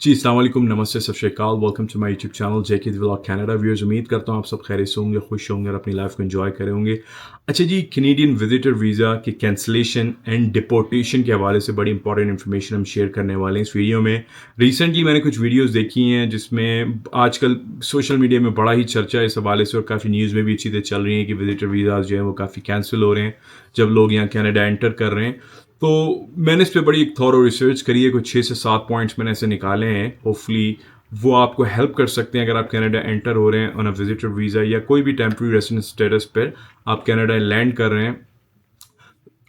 जी, अस्सलाम वालेकुम, नमस्ते, सत श्री अकाल, welcome to my YouTube channel JK the vlog Canada. Viewers, उम्मीद करता हूँ आप सब खैरियत से होंगे, खुश होंगे और अपनी लाइफ को एंजॉय कर रहे होंगे। अच्छा जी, कैनेडियन विजिटर वीज़ा के कैंसलेशन एंड डिपोर्टेशन के हवाले से बड़ी इंपॉर्टेंट इन्फॉर्मेशन हम शेयर करने वाले हैं इस वीडियो में। रिसेंटली मैंने कुछ वीडियोज़ देखी हैं जिसमें आजकल सोशल मीडिया में बड़ा ही चर्चा है इस हवाले से और काफ़ी न्यूज़ में भी चीज़ें चल रही हैं कि विजिटर वीज़ाज़ जो हैं वो काफ़ी कैंसिल हो रहे हैं, जब लोग यहाँ कनाडा एंटर कर रहे हैं। तो मैंने इस पे बड़ी एक थॉरो रिसर्च करी है, कुछ 6 से 7 पॉइंट्स मैंने ऐसे निकाले हैं। होपफुली वो आपको हेल्प कर सकते हैं अगर आप कनाडा एंटर हो रहे हैं ऑन अ विजिटर वीज़ा या कोई भी टेम्परेरी रेजिडेंस स्टेटस पर आप कनाडा लैंड कर रहे हैं।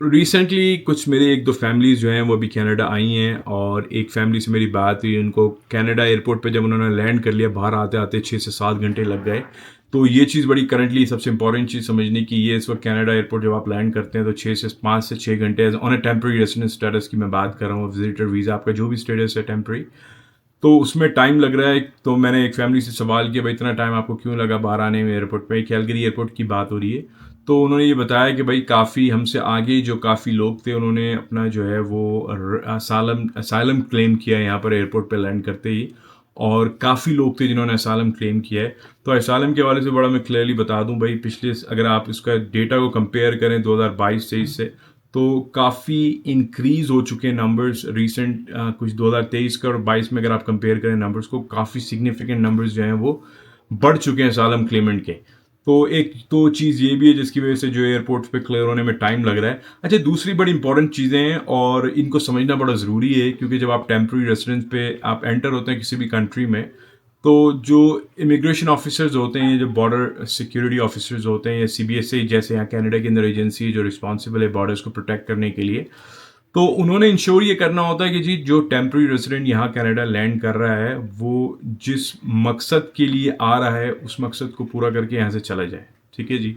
रिसेंटली कुछ मेरे 1-2 फैमिलीज़ जो हैं वो अभी कनाडा आई हैं और एक फैमिली से मेरी बात हुई। उनको कनाडा एयरपोर्ट पे जब उन्होंने लैंड कर लिया, बाहर आते-आते 6 से 7 घंटे लग गए। तो ये चीज़ बड़ी करंटली सबसे इंपॉर्टेंट चीज़ समझने की ये इस वक्त कनाडा एयरपोर्ट जब आप लैंड करते हैं तो 5 से 6 घंटे on a temporary residence status की मैं बात कर रहा हूँ, विजिटर वीज़ा आपका जो भी स्टेटस है टेम्परेरी, तो उसमें टाइम लग रहा है। तो मैंने एक फैमिली से सवाल किया, भाई इतना टाइम आपको क्यों लगा बाहर आने में एयरपोर्ट पे? कैलगरी एयरपोर्ट की बात हो रही है। तो उन्होंने ये बताया कि भाई काफ़ी हमसे आगे जो काफ़ी लोग थे उन्होंने अपना जो है वो असालम असाइलम क्लेम किया यहाँ पर एयरपोर्ट पे लैंड करते ही, और काफ़ी लोग थे जिन्होंने असालम क्लेम किया है। तो असालम के हवाले से बड़ा मैं क्लियरली बता दूं भाई, पिछले अगर आप इसका डेटा को कंपेयर करें 2022-23 से, तो काफ़ी इंक्रीज हो चुके हैं नंबर्स रिसेंट कुछ 2023 का और 22 में अगर आप कंपेयर करें नंबर्स को, काफ़ी सिग्निफिकेंट नंबर्स जो हैं वो बढ़ चुके हैं असालम क्लेमेंट के। तो एक तो चीज़ ये भी है जिसकी वजह से जो एयरपोर्ट पे क्लियर होने में टाइम लग रहा है। अच्छा, दूसरी बड़ी इंपॉर्टेंट चीज़ें हैं और इनको समझना बड़ा ज़रूरी है, क्योंकि जब आप टेम्प्रेरी रेजिडेंस पे आप एंटर होते हैं किसी भी कंट्री में, तो जो इमिग्रेशन ऑफिसर्स होते हैं, जो बॉर्डर सिक्योरिटी ऑफिसर्स होते हैं या सीबीएसई जैसे यहाँ कनाडा के अंदर एजेंसी जो रिस्पॉन्सिबल है बॉर्डर्स को प्रोटेक्ट करने के लिए, तो उन्होंने इंश्योर ये करना होता है कि जी जो टेम्प्रेरी रेजिडेंट यहाँ कनाडा लैंड कर रहा है वो जिस मकसद के लिए आ रहा है उस मकसद को पूरा करके यहाँ से चला जाए। ठीक है जी।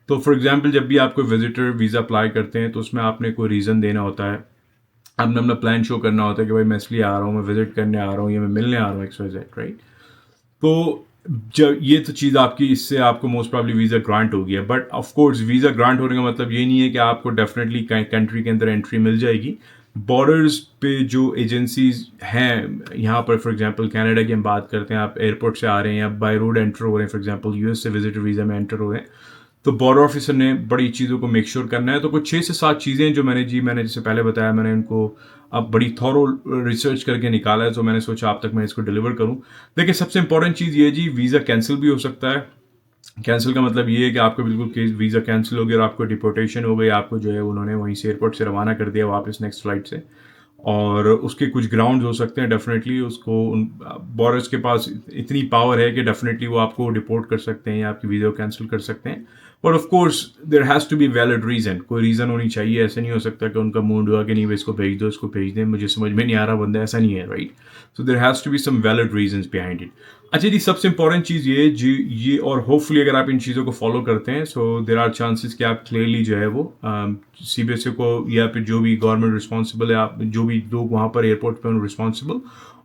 तो फॉर एग्जांपल जब भी आप कोई विजिटर वीज़ा अप्लाई करते हैं तो उसमें आपने कोई रीज़न देना होता है, आपने अपना प्लान शो करना होता है कि भाई मैं इसलिए आ रहा हूँ, मैं विजिट करने आ रहा हूँ या मैं मिलने आ रहा हूँ एक्स वाई जेड, राइट। तो जब ये तो चीज़ आपकी, इससे आपको मोस्ट प्रॉब्ली वीज़ा ग्रांट हो गया। But of course visa grant होने का मतलब ये नहीं है कि आपको डेफिनेटली कंट्री के अंदर एंट्री मिल जाएगी। बॉर्डर्स पे जो एजेंसीज हैं यहाँ पर, फॉर एग्जांपल कनाडा की हम बात करते हैं, आप एयरपोर्ट से आ रहे हैं या बाय रोड एंटर हो रहे हैं, फॉर एग्जांपल यूएस से विजिटर वीज़ा में एंटर हो रहे हैं, तो बॉर्डर ऑफिसर ने बड़ी चीज़ों को मेक श्योर करना है। तो कुछ 6 से 7 चीज़ें जो मैंने जैसे पहले बताया, मैंने इनको अब बड़ी थॉरो रिसर्च करके निकाला है, तो मैंने सोचा आप तक मैं इसको डिलीवर करूं। देखिए, सबसे इंपॉर्टेंट चीज़ ये है जी, वीज़ा कैंसिल भी हो सकता है। कैंसिल का मतलब ये है कि आपका बिल्कुल केस वीज़ा कैंसिल हो गया और आपको डिपोर्टेशन हो गई, आपको जो है उन्होंने वहीं से एयरपोर्ट से रवाना कर दिया वापस नेक्स्ट फ्लाइट से। और उसके कुछ ग्राउंड्स हो सकते हैं, डेफिनेटली उसको बॉर्डर्स के पास इतनी पावर है कि डेफिनेटली वो आपको डिपोर्ट कर सकते हैं या आपकी वीज़ा कैंसिल कर सकते हैं। But of course there has to be valid reason, कोई रीज़न होनी चाहिए। ऐसा नहीं हो सकता कि उनका मूड हुआ कि नहीं भाई इसको भेज दो, इसको भेज दें, मुझे समझ में नहीं आ रहा बंदा, ऐसा नहीं है, right. So there has to be some valid reasons behind it. अच्छा जी, सबसे इंपॉर्टेंट चीज़ ये जी, ये और होपफुली अगर आप इन चीज़ों को फॉलो करते हैं, सो देर आर चांसेस कि आप क्लियरली जो है वो सीबीएसई को या फिर जो भी गवर्नमेंट रिस्पॉन्सिबल है, आप जो भी लोग वहाँ पर एयरपोर्ट पर रिस्पॉन्सिबल,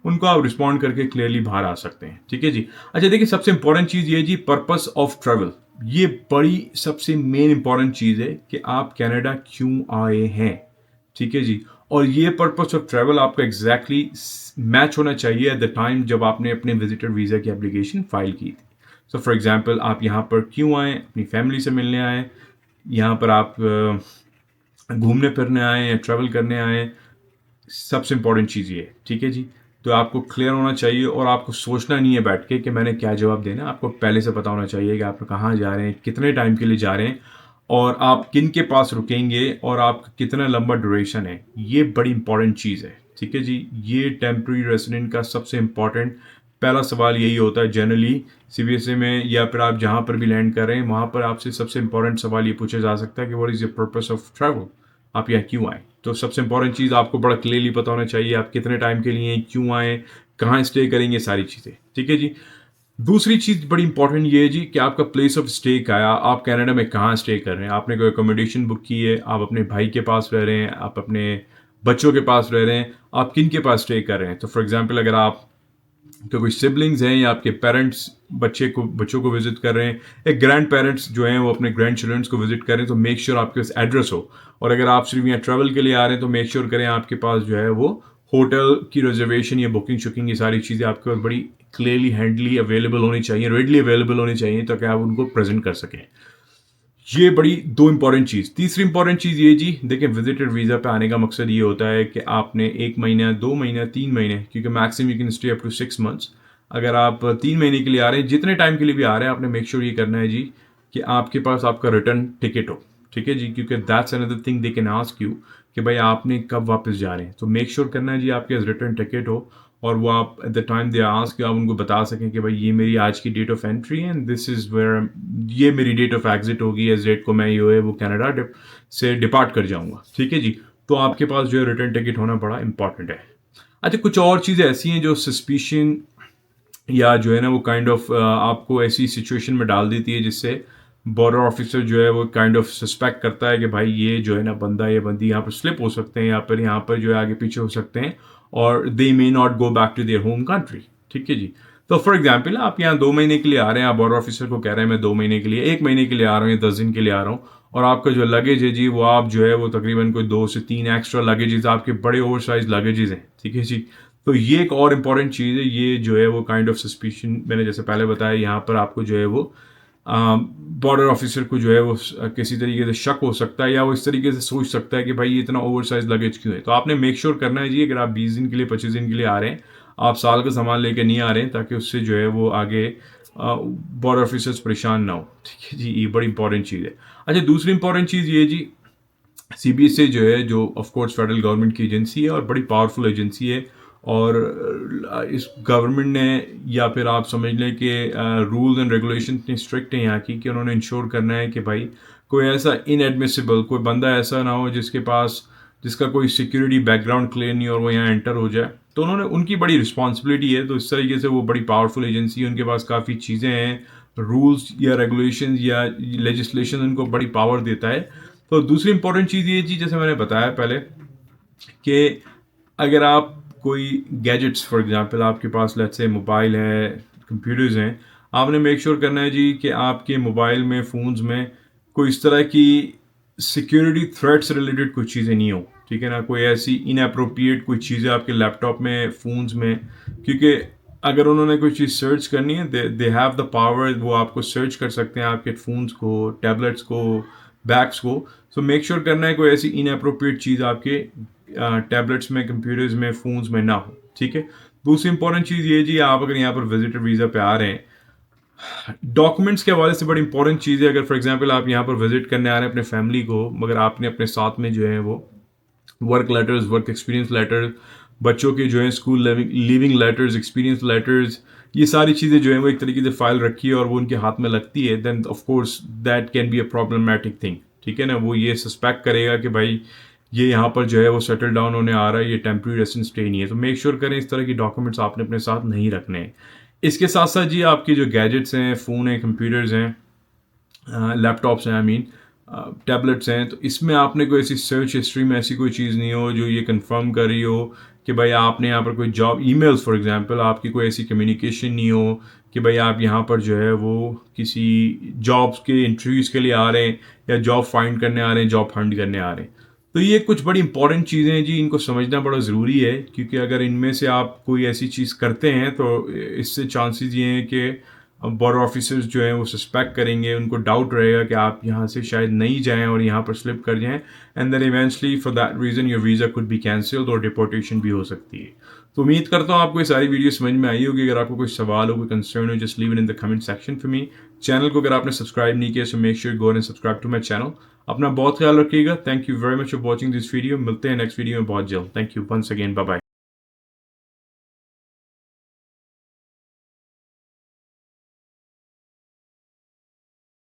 उनको आप रिस्पॉन्ड करके क्लियरली बाहर आ सकते हैं। ठीक है जी। अच्छा देखिए, सबसे इंपॉर्टेंट चीज़ ये जी, पर्पस ऑफ ट्रैवल, ये बड़ी सबसे मेन इंपॉर्टेंट चीज़ है कि आप कनाडा क्यों आए हैं। ठीक है जी। और ये पर्पस ऑफ ट्रैवल आपका एग्जैक्टली मैच होना चाहिए एट द टाइम जब आपने अपने विजिटर वीज़ा की एप्लीकेशन फाइल की थी। सो फॉर एग्जांपल, आप यहाँ पर क्यों आए? अपनी फैमिली से मिलने आए, यहाँ पर आप घूमने फिरने आए या ट्रैवल करने आए, सबसे इंपॉर्टेंट चीज़ ये है। ठीक है जी। तो आपको क्लियर होना चाहिए और आपको सोचना नहीं है बैठ के कि मैंने क्या जवाब देना। आपको पहले से पता होना चाहिए कि आप कहाँ जा रहे हैं, कितने टाइम के लिए जा रहे हैं, और आप किन के पास रुकेंगे और आपका कितना लंबा ड्यूरेशन है। ये बड़ी इंपॉर्टेंट चीज़ है। ठीक है जी। ये टेम्प्रेरी रेजिडेंट का सबसे इंपॉर्टेंट पहला सवाल यही होता है जनरली सीबीएसई में, या फिर आप जहाँ पर भी लैंड कर रहे हैं वहाँ पर आपसे सबसे इंपॉर्टेंट सवाल ये पूछा जा सकता है कि what is your purpose of travel, आप यहाँ क्यों आए। तो सबसे इंपॉर्टेंट चीज़ आपको बड़ा क्लियरली पता होना चाहिए, आप कितने टाइम के लिए क्यों आए, कहाँ स्टे करेंगे, सारी चीज़ें। ठीक है जी। दूसरी चीज़ बड़ी इंपॉर्टेंट ये है जी कि आपका प्लेस ऑफ स्टे क्या है, आप कनाडा में कहाँ स्टे कर रहे हैं। आपने कोई अकोमोडेशन बुक की है, आप अपने भाई के पास रह रहे हैं, आप अपने बच्चों के पास रह रहे हैं, आप किन के पास स्टे कर रहे हैं। तो फॉर एग्जाम्पल, अगर आप तो कोई सिबलिंग्स हैं या आपके पेरेंट्स बच्चों को विजिट कर रहे हैं, एक ग्रैंड पेरेंट्स जो हैं वो अपने ग्रैंड चिल्ड्रंस को विजिट करें, तो मेक श्योर आपके पास एड्रेस हो। और अगर आप सिर्फ यहाँ ट्रैवल के लिए आ रहे हैं तो मेक श्योर करें आपके पास जो है वो होटल की रिजर्वेशन या बुकिंग शुकिंग, ये सारी चीज़ें आपके पास बड़ी क्लियरली हैंडली अवेलेबल होनी चाहिए, रेडली अवेलेबल होनी चाहिए, ताकि आप उनको प्रेजेंट कर सकें। ये बड़ी दो इंपॉर्टेंट चीज़। तीसरी इंपॉर्टेंट चीज़ ये जी, देखिए विजिटर वीज़ा पे आने का मकसद ये होता है कि आपने 1 महीना, 2 महीना, 3 महीने, क्योंकि maximum you can stay up to 6 months. अगर आप 3 महीने के लिए आ रहे हैं, जितने टाइम के लिए भी आ रहे हैं, आपने मेक श्योर ये करना है जी कि आपके पास आपका रिटर्न टिकट हो। ठीक है जी, क्योंकि that's another thing they can ask you कि भाई आपने कब वापस जा रहे हैं। तो मेक श्योर करना है जी आपके पास रिटर्न टिकट हो, और वो आप at the time they ask आप उनको बता सकें कि भाई ये मेरी आज की डेट ऑफ एंट्री है एंड दिस इज़ वेयर, ये मेरी डेट ऑफ एग्जिट होगी, इस डेट को मैं जो है वो कनाडा से डिपार्ट कर जाऊंगा। ठीक है जी, तो आपके पास जो है रिटर्न टिकट होना बड़ा इंपॉर्टेंट है। अच्छा, कुछ और चीज़ें ऐसी हैं जो सस्पिशन या जो है ना वो काइंड ऑफ आपको ऐसी सिचुएशन में डाल देती है जिससे बॉर्डर ऑफिसर जो है वो काइंड ऑफ सस्पेक्ट करता है कि भाई ये जो है ना बंदा या बंदी यहाँ पर स्लिप हो सकते हैं, यहाँ पर जो है आगे पीछे हो सकते हैं, और they may not go back to their home country. ठीक है जी, तो फॉर एग्जाम्पल आप यहाँ 2 महीने के लिए आ रहे हैं, आप बॉर्डर ऑफिसर को कह रहे हैं मैं 2 महीने के लिए, 1 महीने के लिए आ रहा हूँ या 10 दिन के लिए आ रहा हूँ, और आपका जो लगेज है जी वो आप जो है वो तकरीबन कोई 2 से 3 एक्स्ट्रा लगेजेस, आपके बड़े ओवर साइज लगेजेस हैं। ठीक है जी, तो ये एक और इम्पॉर्टेंट चीज़ है, ये जो है वो काइंड ऑफ सस्पिशन, मैंने जैसे पहले बताया, यहाँ पर आपको जो है वो बॉर्डर ऑफिसर को जो है वो किसी तरीके से शक हो सकता है, या वो इस तरीके से सोच सकता है कि भाई ये इतना ओवर साइज लगेज क्यों है। तो आपने मेक श्योर करना है जी, अगर आप 20 दिन के लिए, 25 दिन के लिए आ रहे हैं, आप साल का सामान लेके नहीं आ रहे हैं, ताकि उससे जो है वो आगे बॉर्डर ऑफिसर्स परेशान ना हो। ठीक है जी, ये बड़ी इंपॉर्टेंट चीज़ है। अच्छा, दूसरी इंपॉर्टेंट चीज़ ये जी, CBSA जो है, जो ऑफ कोर्स फेडरल गवर्नमेंट की एजेंसी है और बड़ी पावरफुल एजेंसी है, और इस गवर्नमेंट ने, या फिर आप समझ लें कि रूल्स एंड रेगुलेशन इतनी स्ट्रिक्ट हैं यहाँ की कि उन्होंने इंश्योर करना है कि भाई कोई ऐसा इनएडमिसिबल, कोई बंदा ऐसा ना हो जिसका कोई सिक्योरिटी बैकग्राउंड क्लियर नहीं और वो यहाँ एंटर हो जाए। तो उन्होंने, उनकी बड़ी रिस्पॉन्सिबिलिटी है। तो इस तरीके से वो बड़ी पावरफुल एजेंसी है, उनके पास काफ़ी चीज़ें हैं, रूल्स या रेगुलेशन या लेजिस्लेशन उनको बड़ी पावर देता है। तो दूसरी इंपॉर्टेंट चीज़ ये जी, जैसे मैंने बताया पहले, कि अगर आप कोई गैजेट्स, फॉर एग्जांपल आपके पास लेट्स से मोबाइल है, कंप्यूटर्स हैं, आपने मेक श्योर करना है जी कि आपके मोबाइल में, फ़ोन्स में कोई इस तरह की सिक्योरिटी थ्रेट से रिलेटेड कुछ चीज़ें नहीं हो। ठीक है ना, कोई ऐसी इनअप्रोप्रिएट कोई चीज़ें आपके लैपटॉप में, फ़ोन्स में, क्योंकि अगर उन्होंने कोई चीज़ सर्च करनी है, दे हैव द पावर, वो आपको सर्च कर सकते हैं, आपके फ़ोन्स को, टैबलेट्स को, बैग्स को। सो मेक श्योर करना है कोई ऐसी इनअप्रोप्रिएट चीज़ आपके टैबलेट्स में, कंप्यूटर्स में, फ़ोन्स में ना हो। ठीक है, दूसरी इंपॉर्टेंट चीज़ ये जी, आप अगर यहाँ पर विजिटर वीज़ा पे आ रहे हैं, डॉक्यूमेंट्स के हवाले से बड़ी इंपॉर्टेंट चीज़ है। अगर फॉर एग्जांपल आप यहाँ पर विजिट करने आ रहे हैं अपने फैमिली को, मगर आपने अपने साथ में जो है वो work letters, work experience letters, बच्चों के जो है school living letters, experience letters, ये सारी चीज़ें जो है वो एक तरीके से फाइल रखी है और वो उनके हाथ में लगती है, then of course that can be a problematic thing. ठीक है ना, वो ये सस्पेक्ट करेगा कि भाई ये यहाँ पर जो है वो सेटल डाउन होने आ रहा है, ये टेम्प्रेरी रेसिडेंट स्टे नहीं है। तो मेक श्योर करें इस तरह की डॉक्यूमेंट्स आपने अपने साथ नहीं रखने हैं। इसके साथ साथ जी, आपके जो गैजेट्स हैं, फ़ोन हैं, कंप्यूटर्स हैं, लैपटॉप्स हैं, आई मीन टैबलेट्स हैं, तो इसमें आपने कोई ऐसी सर्च हिस्ट्री में ऐसी कोई चीज़ नहीं हो जो ये कंफर्म कर रही हो कि भाई आपने यहाँ पर कोई जॉब ईमेल्स, फॉर एग्जांपल आपकी कोई ऐसी कम्युनिकेशन नहीं हो कि भाई आप यहाँ पर जो है वो किसी जॉब्स के इंटरव्यूज़ के लिए आ रहे हैं, या जॉब फाइंड करने आ रहे हैं, जॉब हंट करने आ रहे हैं। तो ये कुछ बड़ी इंपॉर्टेंट चीज़ें हैं जी, इनको समझना बड़ा ज़रूरी है, क्योंकि अगर इनमें से आप कोई ऐसी चीज़ करते हैं तो इससे चांसेस ये हैं कि बॉर्डर ऑफिसर्स जो हैं वो सस्पेक्ट करेंगे, उनको डाउट रहेगा कि आप यहाँ से शायद नहीं जाएं और यहाँ पर स्लिप कर जाएं, and then eventually for that reason your visa could be cancelled और डिपोर्टेशन भी हो सकती है। तो उम्मीद करता हूँ आपको ये सारी वीडियो समझ में आई होगी। अगर आपको कोई सवाल हो, कोई कंसर्न हो, just leave it in the comment section for me. Channel को अगर आपने सब्सक्राइब नहीं किया, so make sure go and subscribe to my channel. अपना बहुत ख्याल रखिएगा। Thank you very much for watching this video. मिलते हैं नेक्स्ट वीडियो में बहुत जल्द। Thank you once again, bye bye.